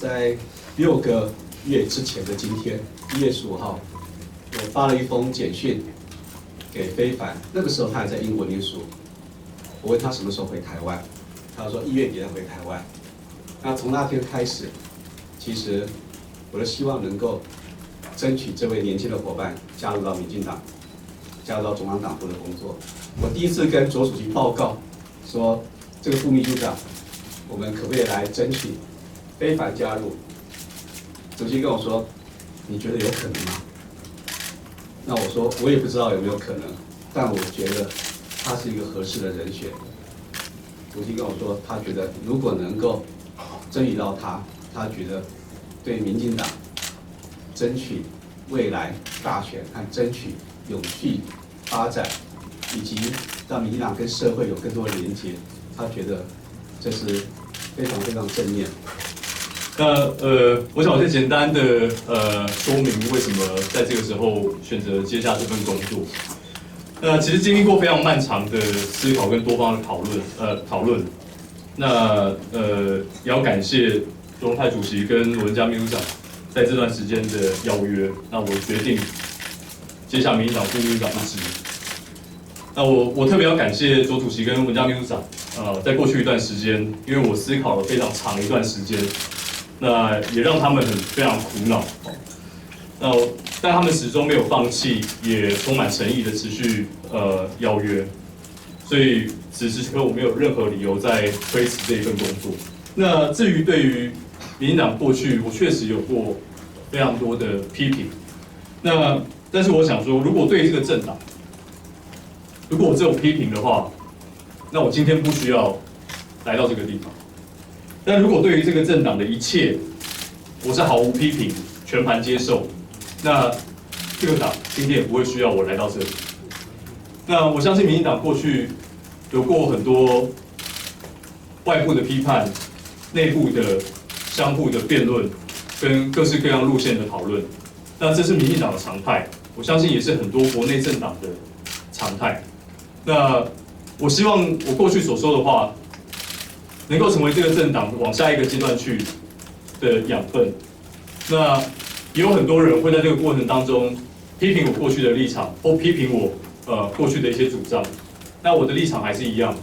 在6个月之前的今天，1月15号，我发了一封简讯给非凡，那个时候他还在英国念书。我问他什么时候回台湾，他说1月底再回台湾。那从那天开始，其实我的希望能够争取这位年轻的伙伴加入到民进党，加入到中央党部的工作。我第一次跟左主席报告说，这个副秘书长，我们可不可以来争取非凡加入？主席跟我说，你觉得有可能吗？那我说我也不知道有没有可能，但我觉得他是一个合适的人选。主席跟我说，他觉得如果能够争取到他，他觉得对民进党争取未来大选和争取永续发展，以及让民进党跟社会有更多的连结，他觉得这是非常非常正面。那我想我先简单的说明为什么在这个时候选择接下这份工作。其实经历过非常漫长的思考跟多方的讨论。那也要感谢卓荣泰主席跟罗文嘉秘书长在这段时间的邀约。那我决定接下民进党副秘书长一职。那我特别要感谢卓主席跟文嘉秘书长。在过去一段时间，因为我思考了非常长一段时间。那也让他们非常苦恼，但他们始终没有放弃，也充满诚意的持续邀约，所以此时此刻我没有任何理由再推辞这一份工作。那至于对于民进党过去，我确实有过非常多的批评，但是我想说，如果对于这个政党，如果我只有批评的话，那我今天不需要来到这个地方。但如果对于这个政党的一切，我是毫无批评、全盘接受，那这个党今天也不会需要我来到这里。那我相信民进党过去有过很多外部的批判、内部的相互的辩论，跟各式各样路线的讨论。那这是民进党的常态，我相信也是很多国内政党的常态。那我希望我过去所说的话，能够成为这个政党往下一个阶段去的养分。那也有很多人会在这个过程当中批评我过去的立场，或批评我过去的一些主张。那我的立场还是一样，